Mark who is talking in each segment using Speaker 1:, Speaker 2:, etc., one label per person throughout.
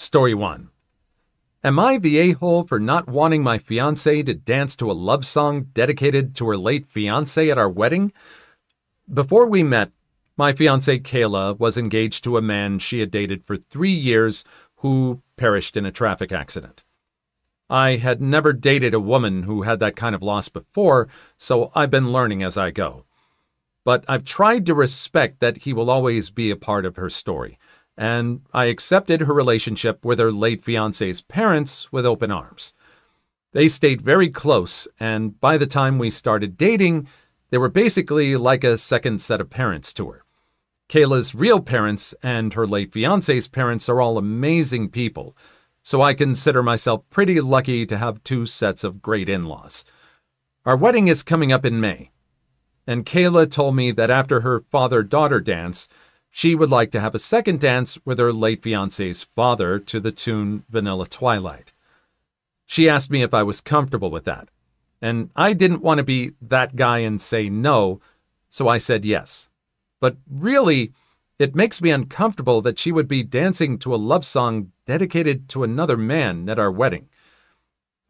Speaker 1: Story 1. Am I the a-hole for not wanting my fiancée to dance to a love song dedicated to her late fiancé at our wedding? Before we met, my fiancée Kayla was engaged to a man she had dated for 3 years who perished in a traffic accident. I had never dated a woman who had that kind of loss before, so I've been learning as I go. But I've tried to respect that he will always be a part of her story, and I accepted her relationship with her late fiancé's parents with open arms. They stayed very close, and by the time we started dating, they were basically like a second set of parents to her. Kayla's real parents and her late fiancé's parents are all amazing people, so I consider myself pretty lucky to have 2 sets of great in-laws. Our wedding is coming up in May, and Kayla told me that after her father-daughter dance, she would like to have a second dance with her late fiancé's father to the tune Vanilla Twilight. She asked me if I was comfortable with that, and I didn't want to be that guy and say no, so I said yes. But really, it makes me uncomfortable that she would be dancing to a love song dedicated to another man at our wedding.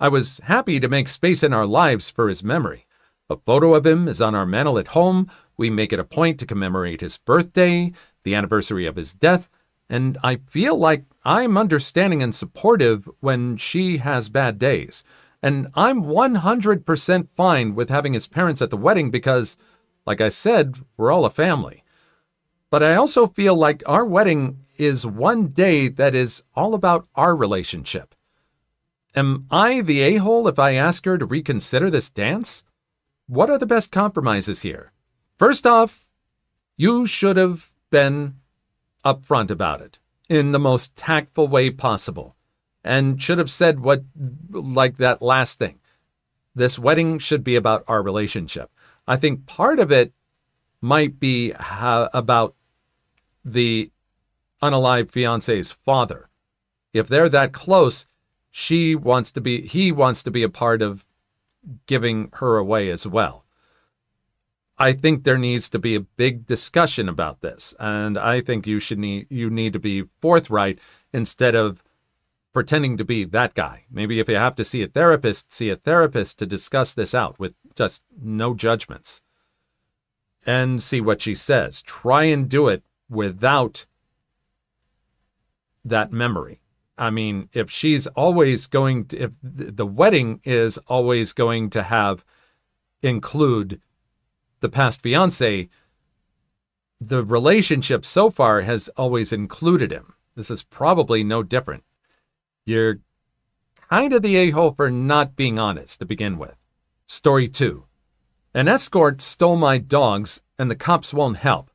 Speaker 1: I was happy to make space in our lives for his memory. A photo of him is on our mantel at home. We make it a point to commemorate his birthday, the anniversary of his death, and I feel like I'm understanding and supportive when she has bad days. And I'm 100% fine with having his parents at the wedding because, like I said, we're all a family. But I also feel like our wedding is one day that is all about our relationship. Am I the a-hole if I ask her to reconsider this dance? What are the best compromises here? First off, you should have been upfront about it in the most tactful way possible and should have said like that last thing. This wedding should be about our relationship. I think part of it might be about the unalive fiancé's father. If they're that close, he wants to be a part of giving her away as well. I think there needs to be a big discussion about this, and I think you need to be forthright instead of pretending to be that guy. Maybe if you have to see a therapist to discuss this out with just no judgments. And see what she says. Try and do it without that memory. I mean, if the wedding is always going to include the past fiancé, the relationship so far has always included him. This is probably no different. You're kind of the a-hole for not being honest to begin with. Story 2. An escort stole my dogs and the cops won't help,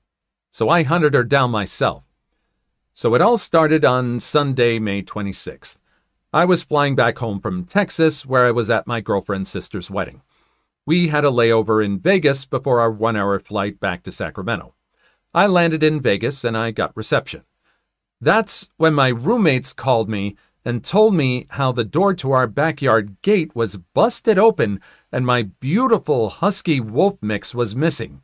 Speaker 1: so I hunted her down myself. So it all started on Sunday, May 26th. I was flying back home from Texas where I was at my girlfriend's sister's wedding. We had a layover in Vegas before our 1-hour flight back to Sacramento. I landed in Vegas and I got reception. That's when my roommates called me and told me how the door to our backyard gate was busted open and my beautiful husky wolf mix was missing.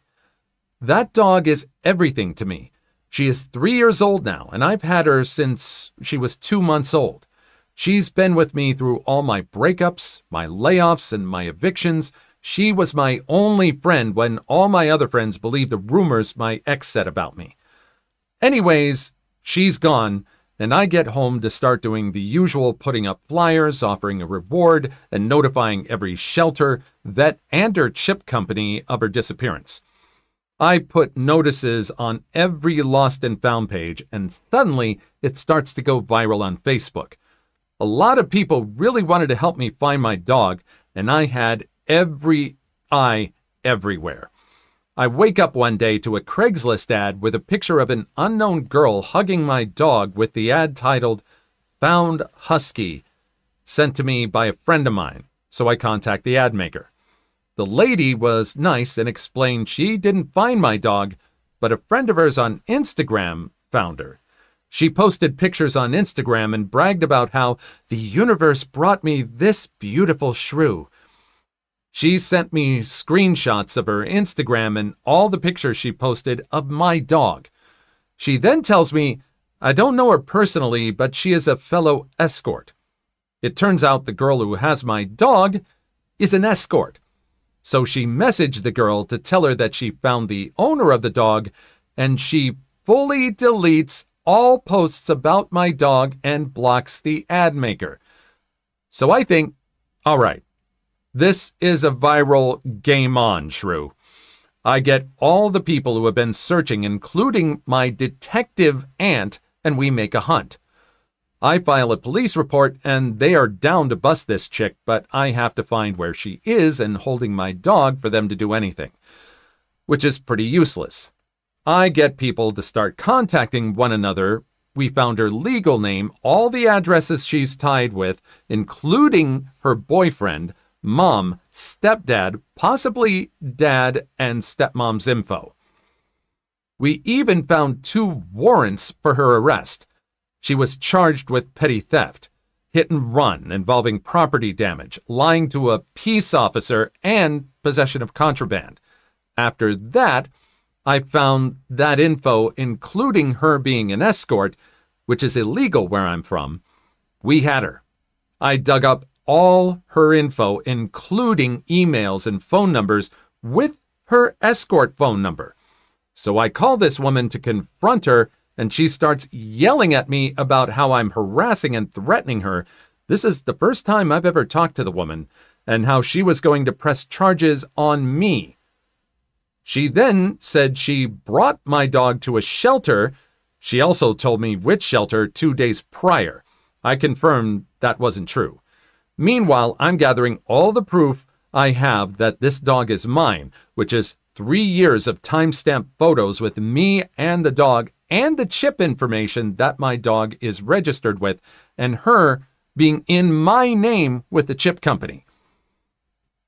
Speaker 1: That dog is everything to me. She is 3 years old now, and I've had her since she was 2 months old. She's been with me through all my breakups, my layoffs, and my evictions. She was my only friend when all my other friends believed the rumors my ex said about me. Anyways, she's gone, and I get home to start doing the usual putting up flyers, offering a reward, and notifying every shelter, vet, and her chip company of her disappearance. I put notices on every lost and found page, and suddenly it starts to go viral on Facebook. A lot of people really wanted to help me find my dog, and I had every eye everywhere. I wake up one day to a Craigslist ad with a picture of an unknown girl hugging my dog with the ad titled, "Found Husky," sent to me by a friend of mine, so I contact the ad maker. The lady was nice and explained she didn't find my dog, but a friend of hers on Instagram found her. She posted pictures on Instagram and bragged about how the universe brought me this beautiful shrew. She sent me screenshots of her Instagram and all the pictures she posted of my dog. She then tells me I don't know her personally, but she is a fellow escort. It turns out the girl who has my dog is an escort. So she messaged the girl to tell her that she found the owner of the dog, and she fully deletes all posts about my dog and blocks the ad maker. So I think, all right, this is a viral game on, shrew. I get all the people who have been searching, including my detective aunt, and we make a hunt. I file a police report, and they are down to bust this chick, but I have to find where she is and holding my dog for them to do anything, which is pretty useless. I get people to start contacting one another. We found her legal name, all the addresses she's tied with, including her boyfriend, mom, stepdad, possibly dad, and stepmom's info. We even found 2 warrants for her arrest. She was charged with petty theft, hit and run involving property damage, lying to a peace officer, and possession of contraband. After that, I found that info, including her being an escort, which is illegal where I'm from. We had her. I dug up all her info, including emails and phone numbers, with her escort phone number. So I call this woman to confront her, and she starts yelling at me about how I'm harassing and threatening her. This is the first time I've ever talked to the woman, and how she was going to press charges on me. She then said she brought my dog to a shelter. She also told me which shelter 2 days prior. I confirmed that wasn't true. Meanwhile, I'm gathering all the proof I have that this dog is mine, which is 3 years of timestamp photos with me and the dog, and the chip information that my dog is registered with, and her being in my name with the chip company.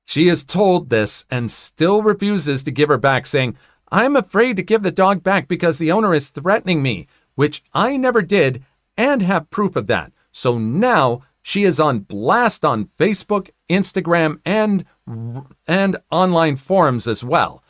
Speaker 1: She is told this and still refuses to give her back, saying, "I'm afraid to give the dog back because the owner is threatening me," which I never did and have proof of that. So now she is on blast on Facebook, Instagram, and online forums as well.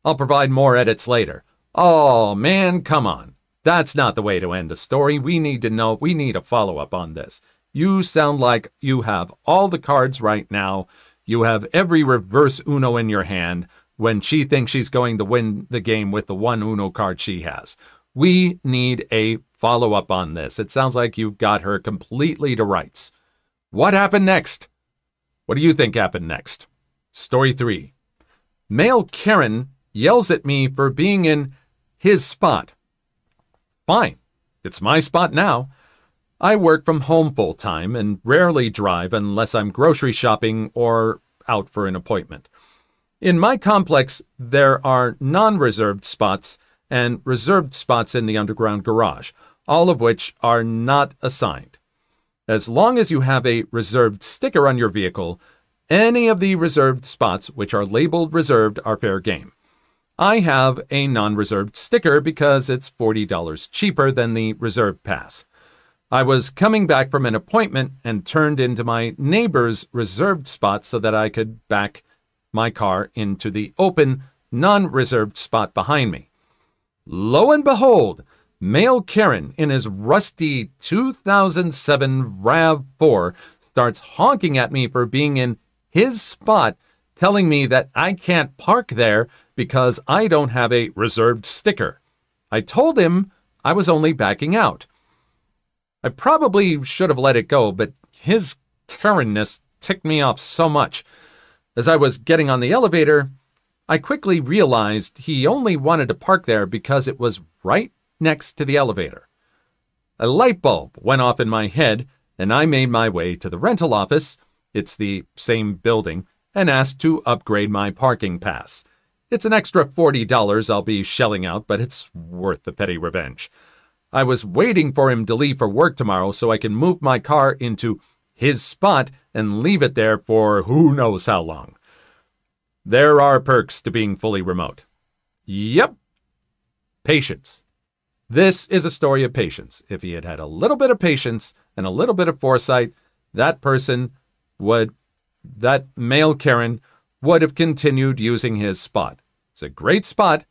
Speaker 1: I'll provide more edits later. Oh man, come on. That's not the way to end the story. We need to know, we need a follow-up on this. You sound like you have all the cards right now. You have every reverse Uno in your hand when she thinks she's going to win the game with the one Uno card she has. We need a follow-up on this. It sounds like you've got her completely to rights. What happened next? What do you think happened next? Story 3. Male Karen yells at me for being in his spot. Fine. It's my spot now. I work from home full-time and rarely drive unless I'm grocery shopping or out for an appointment. In my complex, there are non-reserved spots and reserved spots in the underground garage, all of which are not assigned. As long as you have a reserved sticker on your vehicle, any of the reserved spots which are labeled reserved are fair game. I have a non-reserved sticker because it's $40 cheaper than the reserved pass. I was coming back from an appointment and turned into my neighbor's reserved spot so that I could back my car into the open, non-reserved spot behind me. Lo and behold, male Karen in his rusty 2007 RAV4 starts honking at me for being in his spot, telling me that I can't park there because I don't have a reserved sticker. I told him I was only backing out. I probably should have let it go, but his Karenness ticked me off so much. As I was getting on the elevator, I quickly realized he only wanted to park there because it was right next to the elevator. A light bulb went off in my head, and I made my way to the rental office, it's the same building, and asked to upgrade my parking pass. It's an extra $40 I'll be shelling out, but it's worth the petty revenge. I was waiting for him to leave for work tomorrow so I can move my car into his spot and leave it there for who knows how long. There are perks to being fully remote. Yep. Patience. This is a story of patience. If he had had a little bit of patience and a little bit of foresight, that male Karen would have continued using his spot. It's a great spot,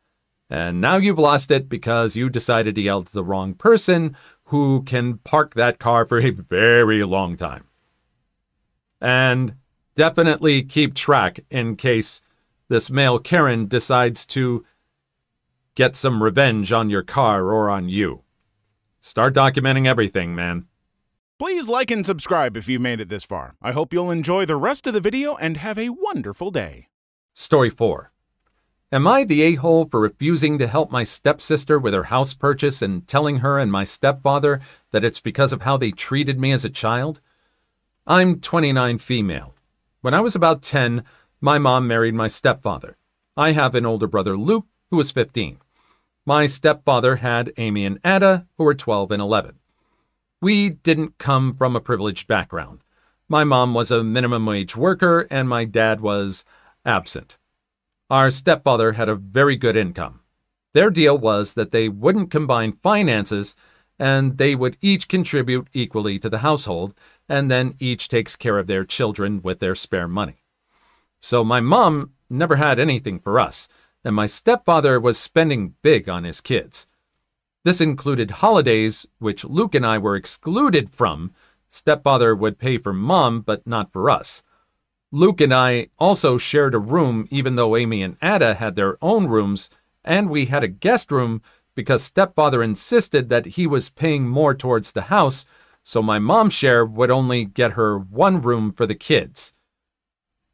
Speaker 1: And now you've lost it because you decided to yell at the wrong person who can park that car for a very long time. And definitely keep track in case this male Karen decides to get some revenge on your car or on you. Start documenting everything, man.
Speaker 2: Please like and subscribe if you made it this far. I hope you'll enjoy the rest of the video and have a wonderful day.
Speaker 1: Story 4. Am I the a-hole for refusing to help my stepsister with her house purchase and telling her and my stepfather that it's because of how they treated me as a child? I'm 29 female. When I was about 10, my mom married my stepfather. I have an older brother, Luke, who was 15. My stepfather had Amy and Ada, who were 12 and 11. We didn't come from a privileged background. My mom was a minimum wage worker and my dad was absent. Our stepfather had a very good income. Their deal was that they wouldn't combine finances and they would each contribute equally to the household, and then each takes care of their children with their spare money. So my mom never had anything for us, and my stepfather was spending big on his kids. This included holidays, which Luke and I were excluded from. Stepfather would pay for Mom, but not for us. Luke and I also shared a room even though Amy and Ada had their own rooms, and we had a guest room because Stepfather insisted that he was paying more towards the house, so my mom's share would only get her one room for the kids.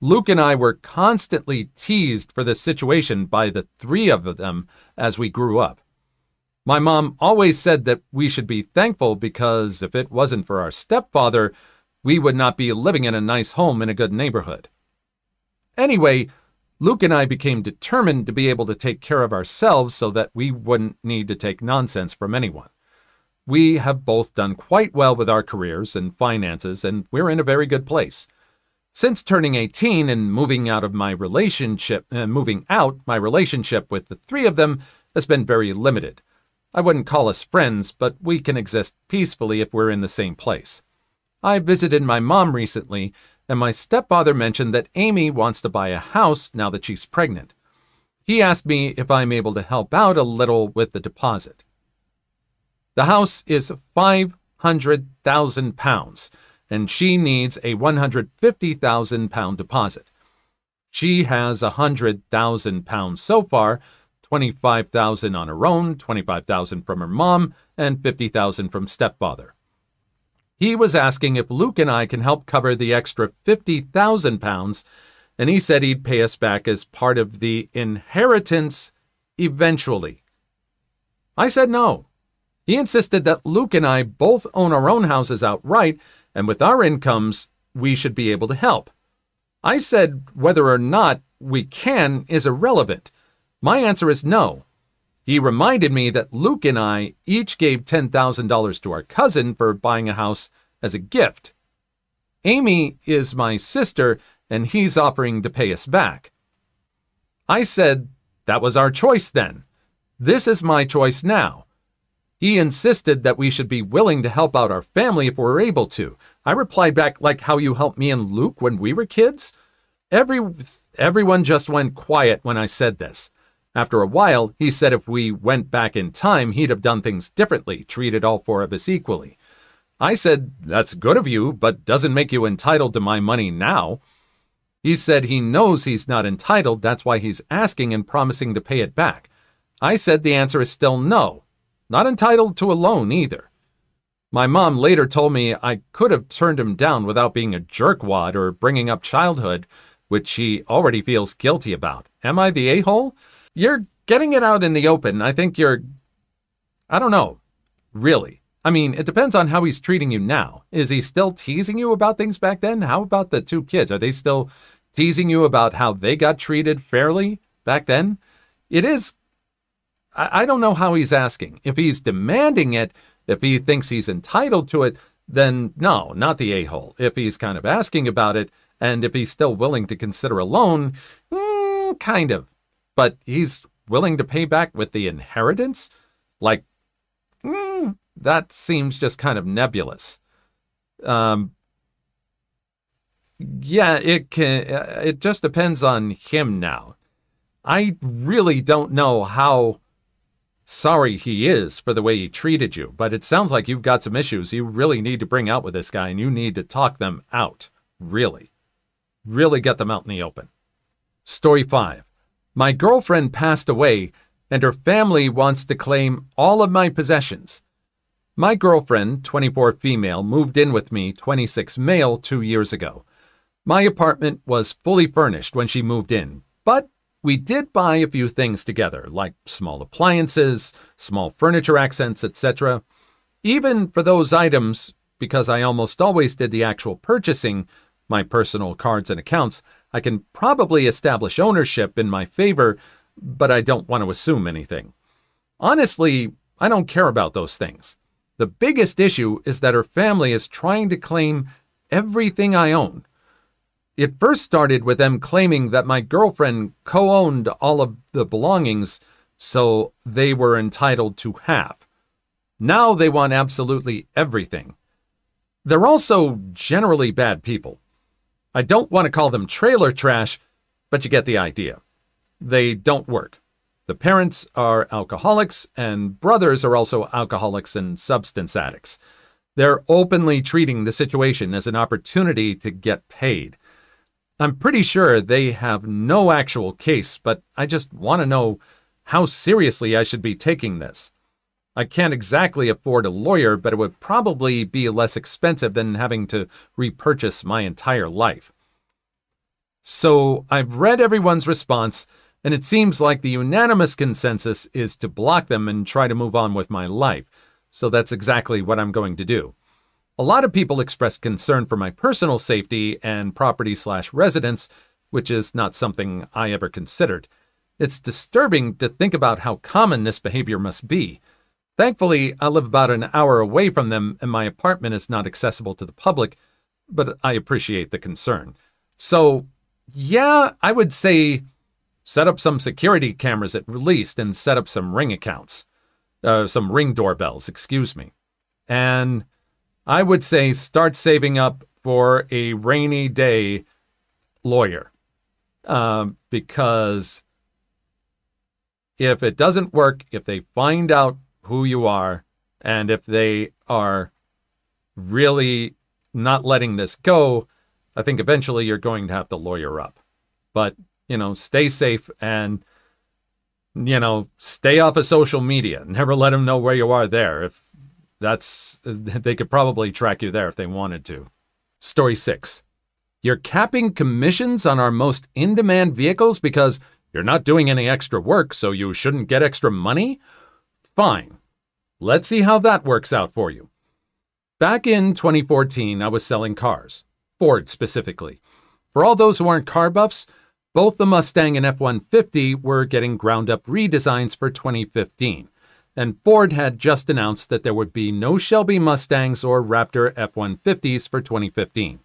Speaker 1: Luke and I were constantly teased for this situation by the three of them as we grew up. My mom always said that we should be thankful because if it wasn't for our stepfather, we would not be living in a nice home in a good neighborhood. Anyway, Luke and I became determined to be able to take care of ourselves so that we wouldn't need to take nonsense from anyone. We have both done quite well with our careers and finances, and we're in a very good place. Since turning 18 and moving out, my relationship with the three of them has been very limited. I wouldn't call us friends, but we can exist peacefully if we're in the same place. I visited my mom recently, and my stepfather mentioned that Amy wants to buy a house now that she's pregnant. He asked me if I'm able to help out a little with the deposit. The house is £500,000, and she needs a £150,000 deposit. She has £100,000 so far, $25,000 on her own, $25,000 from her mom, and $50,000 from stepfather. He was asking if Luke and I can help cover the extra £50,000, and he said he'd pay us back as part of the inheritance eventually. I said no. He insisted that Luke and I both own our own houses outright, and with our incomes, we should be able to help. I said whether or not we can is irrelevant. My answer is no. He reminded me that Luke and I each gave $10,000 to our cousin for buying a house as a gift. Amy is my sister, and he's offering to pay us back. I said that was our choice then. This is my choice now. He insisted that we should be willing to help out our family if we're able to. I replied back like how you helped me and Luke when we were kids. Everyone just went quiet when I said this. After a while, he said if we went back in time, he'd have done things differently, treated all four of us equally. I said, that's good of you, but doesn't make you entitled to my money now. He said he knows he's not entitled, that's why he's asking and promising to pay it back. I said the answer is still no. Not entitled to a loan either. My mom later told me I could have turned him down without being a jerkwad or bringing up childhood, which he already feels guilty about. Am I the a-hole? You're getting it out in the open. I think I don't know, really. I mean, it depends on how he's treating you now. Is he still teasing you about things back then? How about the two kids? Are they still teasing you about how they got treated fairly back then? It is, I don't know how he's asking. If he's demanding it, if he thinks he's entitled to it, then no, not the a-hole. If he's kind of asking about it, and if he's still willing to consider a loan, kind of. But he's willing to pay back with the inheritance? Like, that seems just kind of nebulous. Yeah, it just depends on him now. I really don't know how sorry he is for the way he treated you, but it sounds like you've got some issues you really need to bring out with this guy, and you need to talk them out. Really. Really get them out in the open. Story 5. My girlfriend passed away, and her family wants to claim all of my possessions. My girlfriend, 24 female, moved in with me, 26 male, 2 years ago. My apartment was fully furnished when she moved in, but we did buy a few things together, like small appliances, small furniture accents, etc. Even for those items, because I almost always did the actual purchasing, my personal cards and accounts, I can probably establish ownership in my favor, but I don't want to assume anything. Honestly, I don't care about those things. The biggest issue is that her family is trying to claim everything I own. It first started with them claiming that my girlfriend co-owned all of the belongings, so they were entitled to half. Now they want absolutely everything. They're also generally bad people. I don't want to call them trailer trash, but you get the idea. They don't work. The parents are alcoholics, and brothers are also alcoholics and substance addicts. They're openly treating the situation as an opportunity to get paid. I'm pretty sure they have no actual case, but I just want to know how seriously I should be taking this. I can't exactly afford a lawyer, but it would probably be less expensive than having to repurchase my entire life. So I've read everyone's response, and it seems like the unanimous consensus is to block them and try to move on with my life. So that's exactly what I'm going to do. A lot of people expressed concern for my personal safety and property/residence, which is not something I ever considered. It's disturbing to think about how common this behavior must be. Thankfully, I live about an hour away from them and my apartment is not accessible to the public, but I appreciate the concern. So, yeah, I would say set up some security cameras at least and set up some Ring accounts. Some Ring doorbells, excuse me. And I would say start saving up for a rainy day lawyer. Because if it doesn't work, if they find out who you are, and if they are really not letting this go, I think eventually you're going to have to lawyer up. But, stay safe and, stay off of social media. Never let them know where you are there. If they could probably track you there if they wanted to. Story 6. You're capping commissions on our most in-demand vehicles because you're not doing any extra work, so you shouldn't get extra money? Fine. Let's see how that works out for you. Back in 2014, I was selling cars. Ford specifically. For all those who aren't car buffs, both the Mustang and F-150 were getting ground-up redesigns for 2015. And Ford had just announced that there would be no Shelby Mustangs or Raptor F-150s for 2015.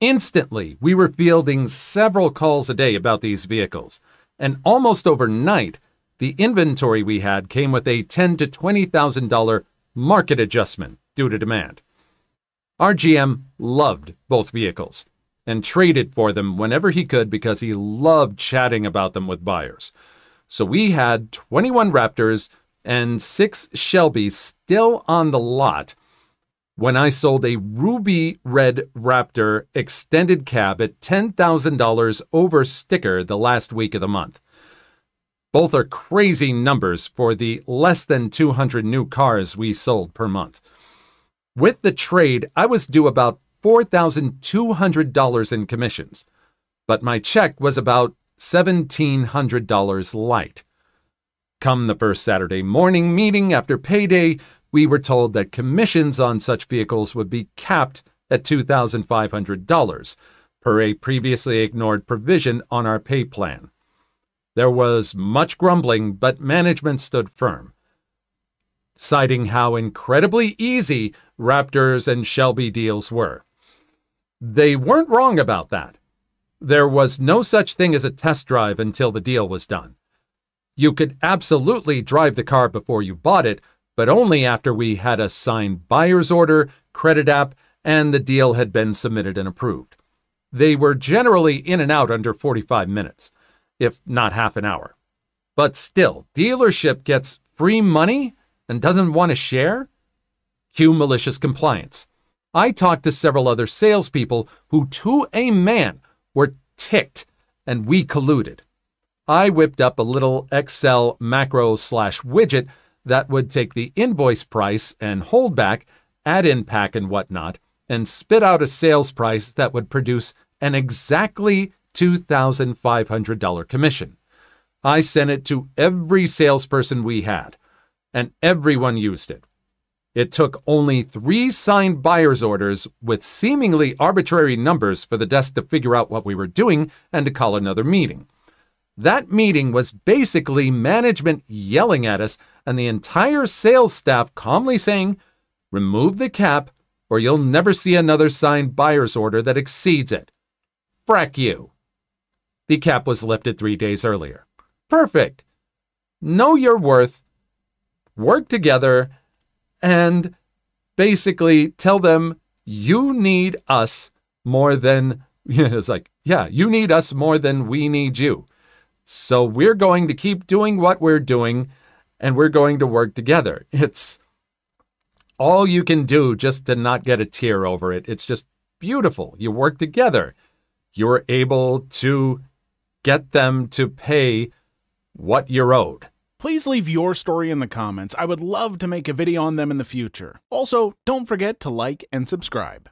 Speaker 1: Instantly, we were fielding several calls a day about these vehicles, and almost overnight, the inventory we had came with a $10,000 to $20,000 market adjustment due to demand. Our GM loved both vehicles and traded for them whenever he could because he loved chatting about them with buyers. So we had 21 Raptors and 6 Shelbys still on the lot when I sold a ruby red Raptor extended cab at $10,000 over sticker the last week of the month. Both are crazy numbers for the less than 200 new cars we sold per month. With the trade, I was due about $4,200 in commissions, but my check was about $1,700 light. Come the first Saturday morning meeting after payday, we were told that commissions on such vehicles would be capped at $2,500 per a previously ignored provision on our pay plan. There was much grumbling, but management stood firm, citing how incredibly easy Raptors and Shelby deals were. They weren't wrong about that. There was no such thing as a test drive until the deal was done. You could absolutely drive the car before you bought it, but only after we had a signed buyer's order, credit app, and the deal had been submitted and approved. They were generally in and out under 45 minutes, if not half an hour. But still, dealership gets free money and doesn't want to share? Cue malicious compliance. I talked to several other salespeople who, to a man, were ticked, and we colluded. I whipped up a little Excel macro/widget that would take the invoice price and holdback, add in pack and whatnot, and spit out a sales price that would produce an exactly $2,500 commission. I sent it to every salesperson we had, and everyone used it. It took only 3 signed buyer's orders with seemingly arbitrary numbers for the desk to figure out what we were doing and to call another meeting. That meeting was basically management yelling at us and the entire sales staff calmly saying, "Remove the cap or you'll never see another signed buyer's order that exceeds it. Frack you." The cap was lifted 3 days earlier. Perfect. Know your worth, work together, and basically tell them you need us more than, it's like, yeah, you need us more than we need you. So we're going to keep doing what we're doing, and we're going to work together. It's all you can do just to not get a tear over it. It's just beautiful. You work together. You're able to get them to pay what you're owed.
Speaker 2: Please leave your story in the comments. I would love to make a video on them in the future. Also, don't forget to like and subscribe.